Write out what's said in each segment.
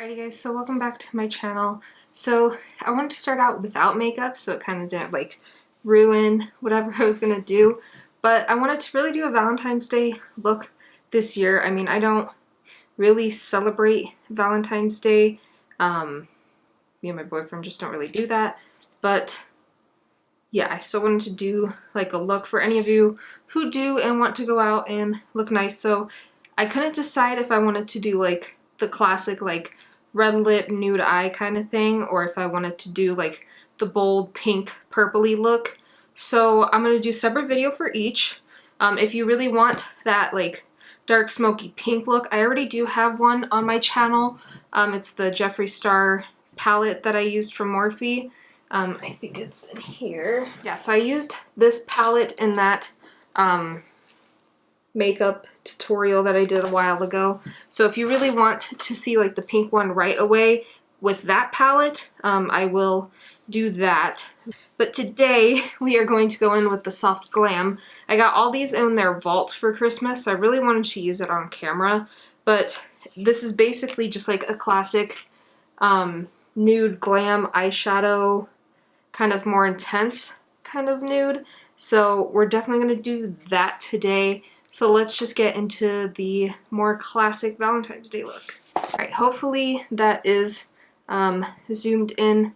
Alrighty guys, so welcome back to my channel. So I wanted to start out without makeup so it kind of didn't like ruin whatever I was gonna do, but I wanted to really do a Valentine's Day look this year. I mean, I don't really celebrate Valentine's Day. Me and my boyfriend just don't really do that, but yeah, I still wanted to do like a look for any of you who do and want to go out and look nice. So I couldn't decide if I wanted to do like the classic like red lip nude eye kind of thing, or if I wanted to do like the bold pink purpley look. So I'm going to do a separate video for each. If you really want that like dark smoky pink look, I already do have one on my channel. It's the Jeffree Star palette that I used from Morphe. I think it's in here. Yeah, so I used this palette in that makeup tutorial that I did a while ago. So if you really want to see like the pink one right away with that palette, I will do that. But today we are going to go in with the Soft Glam. I got all these in their vault for Christmas, so I really wanted to use it on camera. But this is basically just like a classic nude glam eyeshadow, kind of more intense kind of nude. So we're definitely going to do that today. So let's just get into the more classic Valentine's Day look. Alright, hopefully that is zoomed in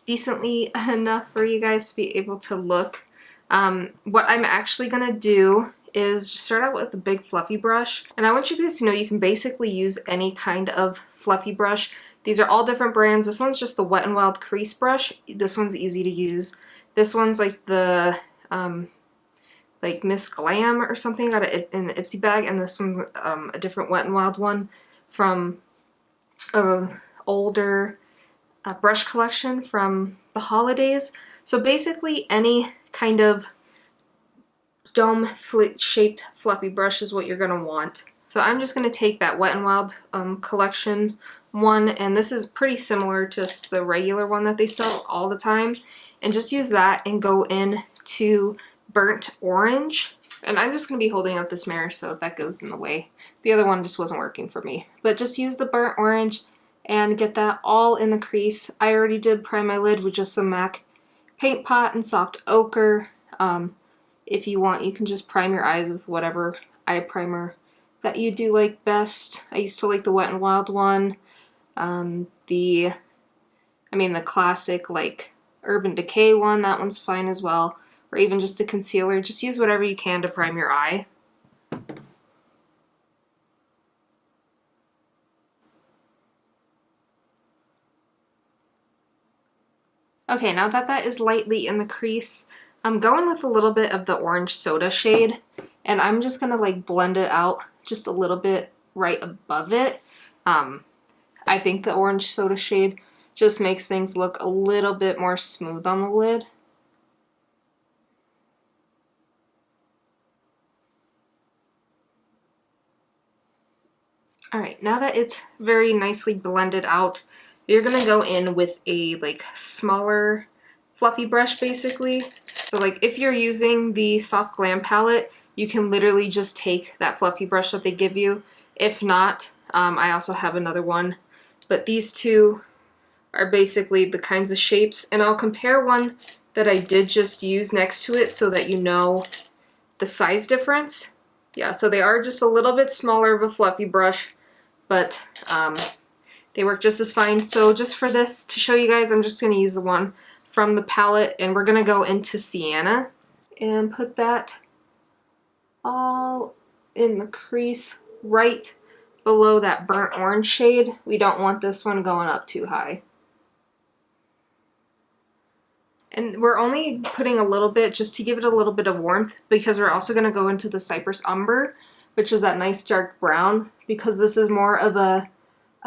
decently enough for you guys to be able to look. What I'm actually going to do is just start out with a big fluffy brush. And I want you guys to know you can basically use any kind of fluffy brush. These are all different brands. This one's just the Wet n Wild crease brush. This one's easy to use. This one's like the like Miss Glam or something. Got it in an Ipsy bag, and this one's a different Wet n Wild one from an older brush collection from the holidays. So basically any kind of dome shaped fluffy brush is what you're gonna want. So I'm just gonna take that Wet n Wild collection one, and this is pretty similar to the regular one that they sell all the time, and just use that and go in to Burnt Orange. And I'm just going to be holding up this mirror so that goes in the way. The other one just wasn't working for me. But just use the Burnt Orange and get that all in the crease. I already did prime my lid with just some MAC Paint Pot and Soft Ochre. If you want, you can just prime your eyes with whatever eye primer that you do like best. I used to like the Wet n Wild one. The classic like Urban Decay one, that one's fine as well. Or even just a concealer. Just use whatever you can to prime your eye. Okay, now that that is lightly in the crease, I'm going with a little bit of the orange soda shade, and I'm just gonna like blend it out just a little bit right above it. I think the orange soda shade just makes things look a little bit more smooth on the lid. Alright, now that it's very nicely blended out, you're going to go in with a like smaller fluffy brush basically. So like if you're using the Soft Glam palette, you can literally just take that fluffy brush that they give you. If not, I also have another one. But these two are basically the kinds of shapes, and I'll compare one that I did just use next to it so that you know the size difference. Yeah, so they are just a little bit smaller of a fluffy brush, but they work just as fine. So just for this, to show you guys, I'm just going to use the one from the palette, and we're going to go into Sienna and put that all in the crease right below that burnt orange shade. We don't want this one going up too high. And we're only putting a little bit just to give it a little bit of warmth, because we're also going to go into the Cypress Umber, which is that nice dark brown, because this is more of a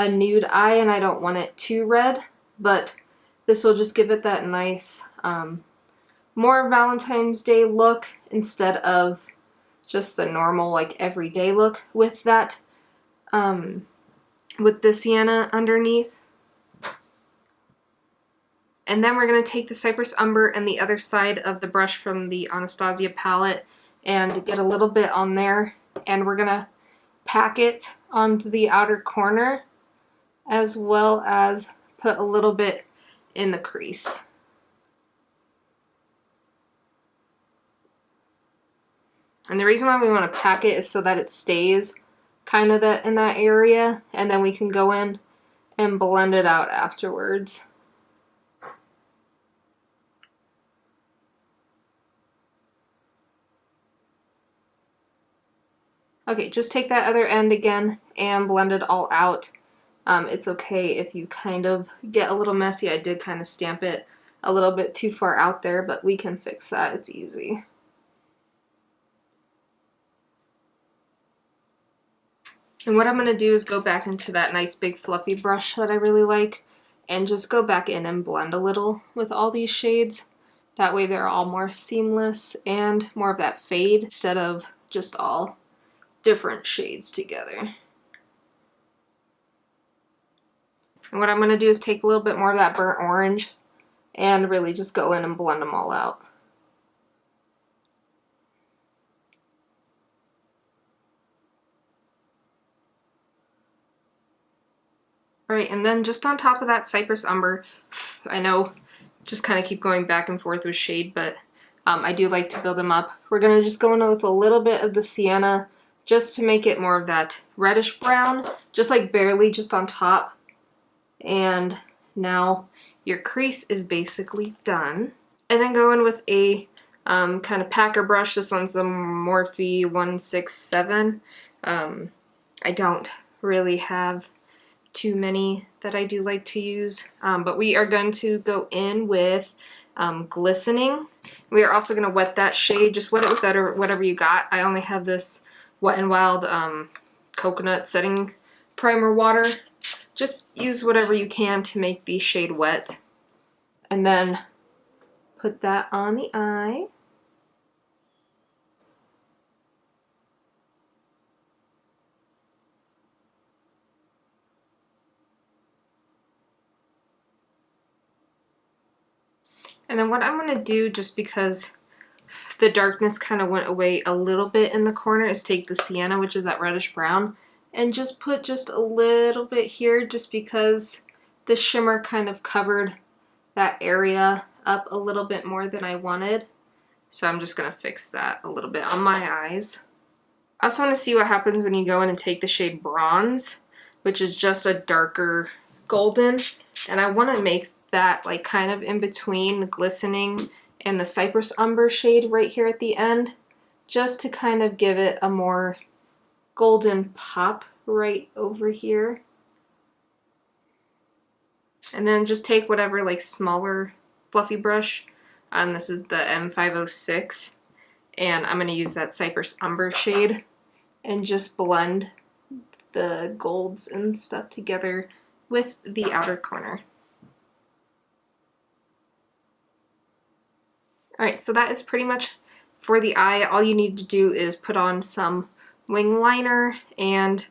nude eye and I don't want it too red, but this will just give it that nice more Valentine's Day look instead of just a normal like everyday look with that with the sienna underneath. And then we're going to take the Cypress Umber and the other side of the brush from the Anastasia palette and get a little bit on there, and we're going to pack it onto the outer corner as well as put a little bit in the crease. And the reason why we want to pack it is so that it stays kind of in that area, and then we can go in and blend it out afterwards. Okay, just take that other end again and blend it all out. It's okay if you kind of get a little messy. I did kind of stamp it a little bit too far out there, but we can fix that. It's easy. And what I'm going to do is go back into that nice big fluffy brush that I really like and just go back in and blend a little with all these shades. That way they're all more seamless and more of that fade instead of just all different shades together. And what I'm going to do is take a little bit more of that burnt orange and really just go in and blend them all out. Alright, and then just on top of that Cypress Umber, I know just kind of keep going back and forth with shade, but I do like to build them up. We're going to just go in with a little bit of the sienna just to make it more of that reddish brown, just like barely just on top. And now your crease is basically done. And then go in with a kind of packer brush. This one's the Morphe 167. I don't really have too many that I do like to use, but we are going to go in with glistening. We are also going to wet that shade. Just wet it with that or whatever you got. I only have this Wet n Wild coconut setting primer water. Just use whatever you can to make the shade wet, and then put that on the eye. And then what I'm going to do, just because the darkness kind of went away a little bit in the corner, is take the sienna, which is that reddish brown, and just put just a little bit here, just because the shimmer kind of covered that area up a little bit more than I wanted. So I'm just going to fix that a little bit on my eyes. I also want to see what happens when you go in and take the shade Bronze, which is just a darker golden, and I want to make that like kind of in between the glistening and the Cypress Umber shade right here at the end, just to kind of give it a more golden pop right over here. And then just take whatever like smaller fluffy brush, this is the M506, and I'm going to use that Cypress Umber shade and just blend the golds and stuff together with the outer corner. Alright, so that is pretty much for the eye. All you need to do is put on some wing liner, and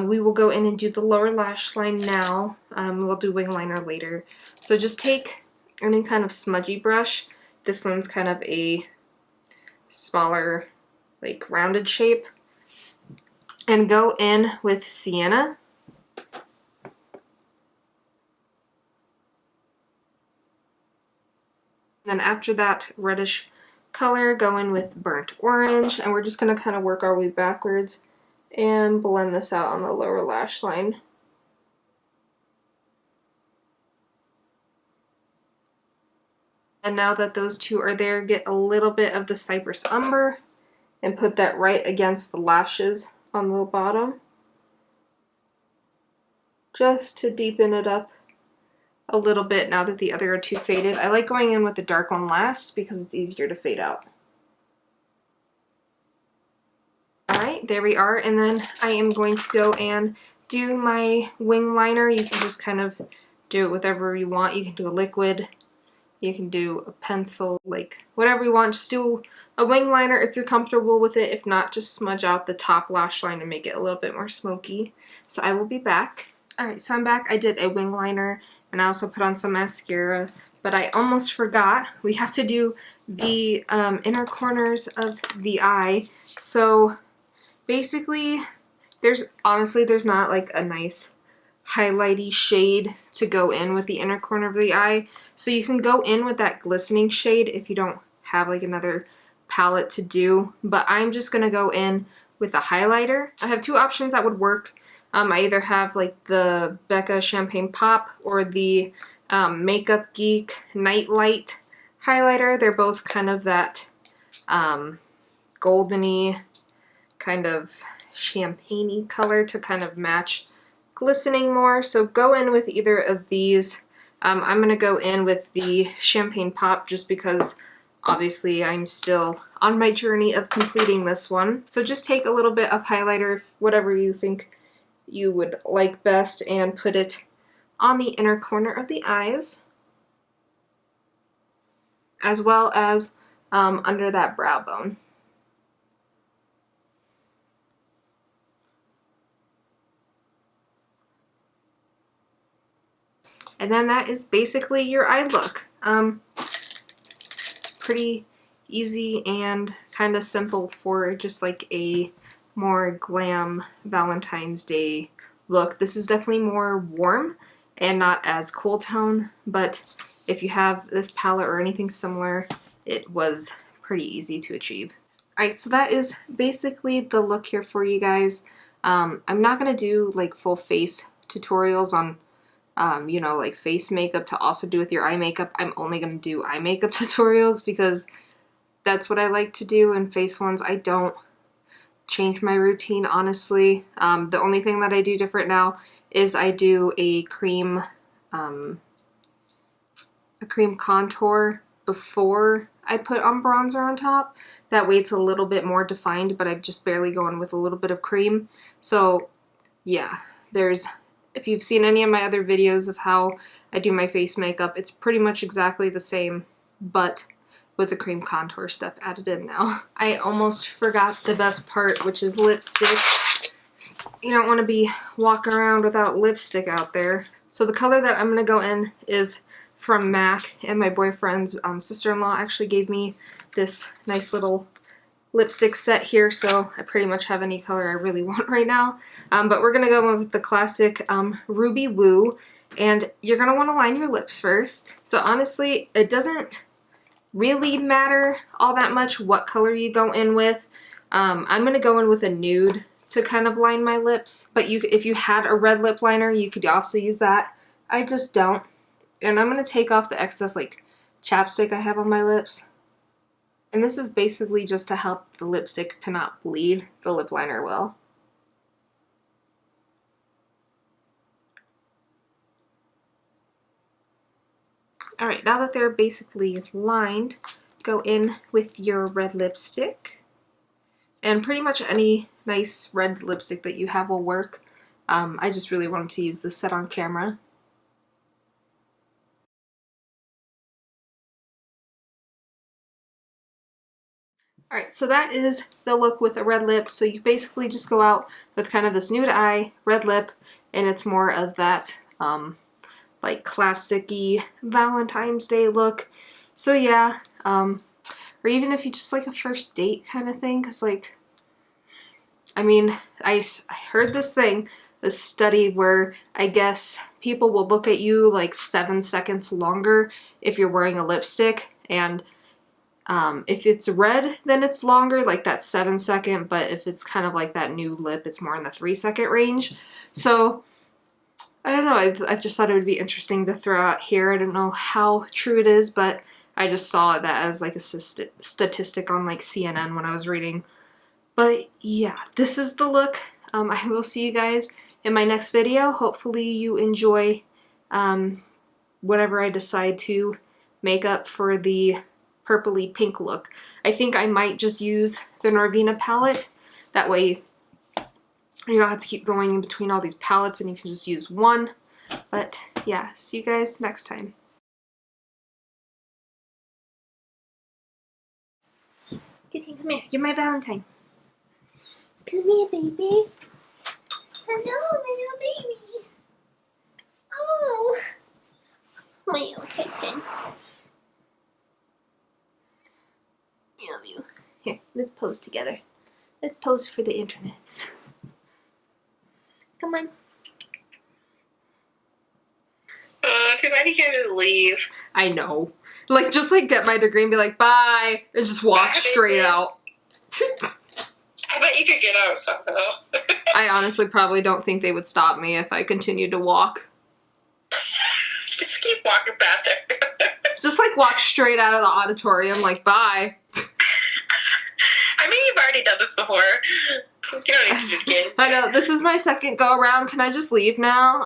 we will go in and do the lower lash line now. We'll do wing liner later. So just take any kind of smudgy brush. This one's kind of a smaller, like rounded shape. And go in with sienna. Then after that reddish color, go in with burnt orange, and we're just going to kind of work our way backwards and blend this out on the lower lash line. And now that those two are there, get a little bit of the Cypress Umber and put that right against the lashes on the bottom, just to deepen it up a little bit now that the other are too faded. I like going in with the dark one last because it's easier to fade out. Alright, there we are, and then I am going to go and do my wing liner. You can just kind of do it with whatever you want. You can do a liquid, you can do a pencil, like whatever you want. Just do a wing liner if you're comfortable with it. If not, just smudge out the top lash line and make it a little bit more smoky. So I will be back. Alright, so I'm back. I did a wing liner and I also put on some mascara, but I almost forgot. We have to do the inner corners of the eye. So basically, there's not like a nice highlighty shade to go in with the inner corner of the eye. So you can go in with that glistening shade if you don't have like another palette to do, but I'm just gonna go in with a highlighter. I have two options that would work. I either have like the Becca Champagne Pop or the Makeup Geek Night Light highlighter. They're both kind of that goldeny, kind of champagne-y color to kind of match glistening more. So go in with either of these. I'm going to go in with the Champagne Pop just because obviously I'm still on my journey of completing this one. So just take a little bit of highlighter, whatever you think you would like best, and put it on the inner corner of the eyes, as well as under that brow bone. And then that is basically your eye look. It's pretty easy and kind of simple for just like a more glam Valentine's Day look. This is definitely more warm and not as cool tone, but if you have this palette or anything similar, it was pretty easy to achieve. Alright, so that is basically the look here for you guys. I'm not going to do like full face tutorials on you know, like face makeup to also do with your eye makeup. I'm only going to do eye makeup tutorials because that's what I like to do, and face ones I don't change my routine, honestly. The only thing that I do different now is I do a cream contour before I put on bronzer on top. That way it's a little bit more defined, but I'm just barely going with a little bit of cream. So yeah, if you've seen any of my other videos of how I do my face makeup, it's pretty much exactly the same, but with the cream contour step added in now. I almost forgot the best part, which is lipstick. You don't want to be walking around without lipstick out there. So the color that I'm going to go in is from MAC, and my boyfriend's sister-in-law actually gave me this nice little lipstick set here, so I pretty much have any color I really want right now. But we're going to go with the classic Ruby Woo, and you're going to want to line your lips first. So honestly, it doesn't really matter all that much what color you go in with. I'm going to go in with a nude to kind of line my lips, but if you had a red lip liner, you could also use that. I just don't. And I'm going to take off the excess like chapstick I have on my lips. And this is basically just to help the lipstick to not bleed. The lip liner will. Alright, now that they're basically lined, go in with your red lipstick. And pretty much any nice red lipstick that you have will work. I just really wanted to use this set on camera. Alright, so that is the look with a red lip. So you basically just go out with kind of this nude eye, red lip, and it's more of that like classic-y Valentine's Day look. So yeah, or even if you just like a first date kind of thing, because like, I mean, I heard this study where I guess people will look at you like 7 seconds longer if you're wearing a lipstick, and if it's red, then it's longer, like that 7 second, but if it's kind of like that nude lip, it's more in the 3 second range. So, I don't know, I just thought it would be interesting to throw out here. I don't know how true it is, but I just saw that as like a statistic on like CNN when I was reading. But yeah, this is the look. I will see you guys in my next video. Hopefully you enjoy whatever I decide to make up for the purpley pink look. I think I might just use the Norvina palette. That way you don't have to keep going in between all these palettes and you can just use one. But yeah, see you guys next time. Kitty, come here. You're my Valentine. Come here, baby. Hello, my little baby. Oh, my little kitten. I love you. Here, let's pose together. Let's pose for the internets. Come on. too bad you can't just leave. I know. Like, just, like, get my degree and be like, bye, and just walk straight out. I bet you could get out somehow. I honestly probably don't think they would stop me if I continued to walk. Just keep walking past it. Just, like, walk straight out of the auditorium, like, bye. I mean, you've already done this before. You don't need to do it again. I know, this is my second go-around. Can I just leave now?